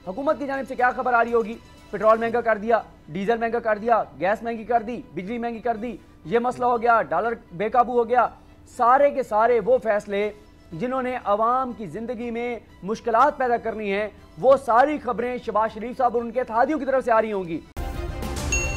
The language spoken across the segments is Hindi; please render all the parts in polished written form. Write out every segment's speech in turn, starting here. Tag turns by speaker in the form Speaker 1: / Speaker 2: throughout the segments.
Speaker 1: हुकूमत की जानिब से क्या खबर आ रही होगी? पेट्रोल महंगा कर दिया, डीजल महंगा कर दिया, गैस महंगी कर दी, बिजली महंगी कर दी, ये मसला हो गया, डॉलर बेकाबू हो गया। सारे के सारे वो फैसले जिन्होंने अवाम की जिंदगी में मुश्किलात पैदा करनी है, वो सारी खबरें शहबाज शरीफ साहब और उनके इत्तेहादियों की तरफ से आ रही होंगी।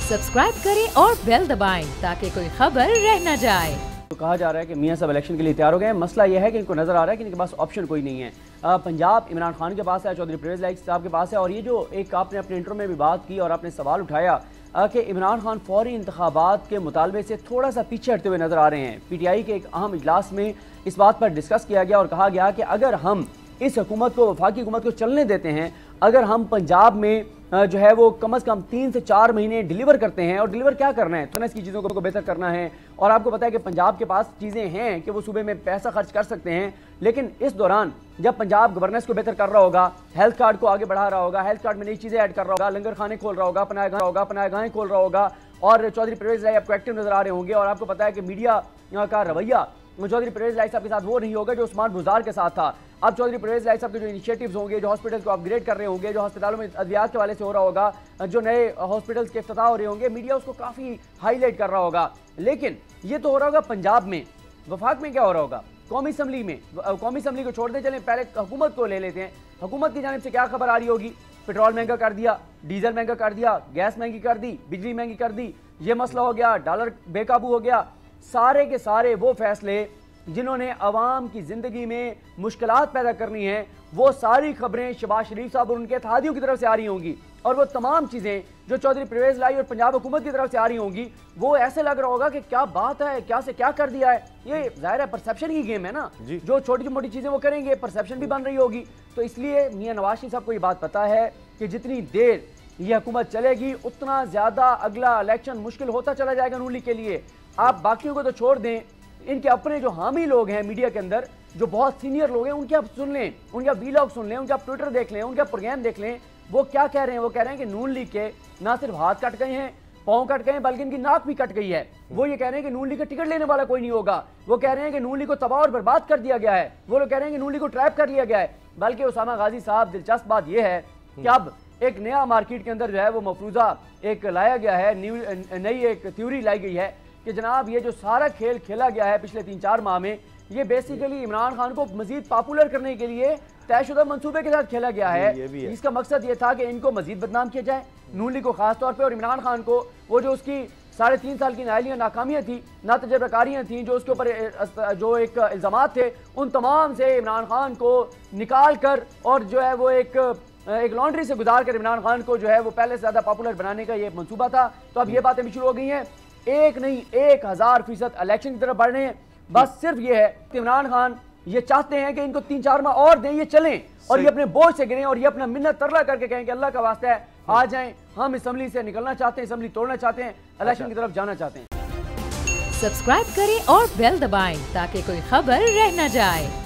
Speaker 2: सब्सक्राइब करें और बेल दबाएं ताकि कोई खबर रह न जाए।
Speaker 1: तो कहा जा रहा है कि मियां साहब इलेक्शन के लिए तैयार हो गए हैं। मसला यह है कि इनको नजर आ रहा है कि इनके पास ऑप्शन कोई नहीं है। पंजाब इमरान खान के पास है, चौधरी परवेज लाइक साहब के पास है। और ये जो एक आपने अपने इंट्रो में भी बात की और आपने सवाल उठाया कि इमरान खान फौरी इंतखाबात के मुतालबे से थोड़ा सा पीछे हटते हुए नजर आ रहे हैं। PTI के एक अहम इजलास में इस बात पर डिस्कस किया गया और कहा गया कि अगर हम इस हुकूमत को, वफाकी हुकूमत को चलने देते हैं, अगर हम पंजाब में जो है वो कम से कम 3 से 4 महीने डिलीवर करते हैं, और डिलीवर क्या करना है, तो इसकी चीज़ों को बेहतर करना है। और आपको पता है कि पंजाब के पास चीज़ें हैं कि वो सूबे में पैसा खर्च कर सकते हैं, लेकिन इस दौरान जब पंजाब गवर्नेंस को बेहतर कर रहा होगा, हेल्थ कार्ड को आगे बढ़ा रहा होगा, हेल्थ कार्ड में नई चीज़ें ऐड कर रहा होगा, लंगर खाने खोल रहा होगा, पनाहगाहें खोल रहा होगा, और चौधरी परवेज लाई आपको एक्टिव नजर आ रहे होंगे। और आपको पता है कि मीडिया का रवैया चौधरी परवेज लाई साहब के साथ वो नहीं होगा जो उस्मान बुज़दार के साथ था। अब चौधरी परवेज लाई साहब के जो इनिशिएटिव्स होंगे, जो हॉस्पिटल को अपग्रेड कर रहे होंगे, जो अस्पतालों में अद्वियात के वाले से हो रहा होगा, जो नए हॉस्पिटल्स के इफ्तिताह हो रहे होंगे, मीडिया उसको काफ़ी हाईलाइट कर रहा होगा। लेकिन ये तो हो रहा होगा पंजाब में। वफाक में क्या हो रहा होगा? कौमी असम्बली में। कौमी असम्बली को छोड़ते चलें, पहले हुकूमत को ले लेते हैं। हुकूमत की जानिब से क्या खबर आ रही होगी? पेट्रोल महंगा कर दिया, डीजल महंगा कर दिया, गैस महंगी कर दी, बिजली महंगी कर दी, ये मसला हो गया, डॉलर बेकाबू हो गया। सारे के सारे वो फैसले जिन्होंने अवाम की जिंदगी में मुश्किलात पैदा करनी है, वो सारी खबरें शहबाज शरीफ साहब और उनके इत्तेहादियों की तरफ से आ रही होंगी। और वो तमाम चीज़ें जो चौधरी परवेज लाई और पंजाब हुकूमत की तरफ से आ रही होंगी, वो ऐसे लग रहा होगा कि क्या बात है, क्या से क्या कर दिया है। ये जाहिर है परसेप्शन की गेम है ना, जो छोटी मोटी चीज़ें वो करेंगे, परसेप्शन भी बन रही होगी। तो इसलिए मियां नवाज शरीफ साहब को ये बात पता है कि जितनी देर ये हुकूमत चलेगी, उतना ज़्यादा अगला इलेक्शन मुश्किल होता चला जाएगा नून लीग के लिए। आप बाकियों को तो छोड़ दें, इनके अपने जो हामी लोग हैं मीडिया के अंदर, जो बहुत सीनियर लोग हैं, उनके आप सुन लें, उनका वीलॉग सुन लें, उनका ट्विटर देख लें, उनका प्रोग्राम देख लें। वो क्या कह रहे हैं? वो कह रहे हैं कि नून लीग के ना सिर्फ हाथ कट गए हैं, पाँव कट गए हैं, बल्कि इनकी नाक भी कट गई है। वो ये कह रहे हैं कि नून लीग का टिकट लेने वाला कोई नहीं होगा। वो कह रहे हैं कि नून लीग को तबाह और बर्बाद कर दिया गया है। वो लोग कह रहे हैं कि नून लीग को ट्रैप कर लिया गया है। बल्कि उसामा गाजी साहब, दिलचस्प बात यह है कि अब एक नया मार्केट के अंदर जो है वो मफरूजा एक लाया गया है, नई एक थ्योरी लाई गई है कि जनाब ये जो सारा खेल खेला गया है पिछले 3-4 माह में, ये बेसिकली इमरान खान को मजीद पॉपुलर करने के लिए तयशुदा मंसूबे के साथ खेला गया है। इसका मकसद ये था कि इनको मजीद बदनाम किया जाए, नून लीग को खास तौर पे, और इमरान खान को वो जो उसकी 3.5 साल की नाइलियाँ नाकामियाँ थी, ना तजर्बाकारियाँ थी, जो उसके ऊपर जो एक इल्ज़ामात थे, उन तमाम से इमरान खान को निकाल कर और जो है वो एक लॉन्ड्री से गुजार कर इमरान खान को जो है वो पहले से ज़्यादा पॉपुलर बनाने का ये मंसूबा था। तो अब ये बातें भी शुरू हो गई हैं। एक नहीं 1000% इलेक्शन की तरफ बढ़ रहे हैं। बस सिर्फ ये है कि इमरान खान ये चाहते हैं कि इनको 3-4 माह और दें, ये चलें और ये अपने बोझ से गिरें और ये अपना मिन्नत तरला करके कहें कि अल्लाह का वास्ता है आ जाएं, हम असम्बली से निकलना चाहते हैं, असम्बली तोड़ना चाहते हैं, इलेक्शन की तरफ जाना चाहते हैं।
Speaker 2: सब्सक्राइब करें और बेल दबाएं ताकि कोई खबर रह न जाए।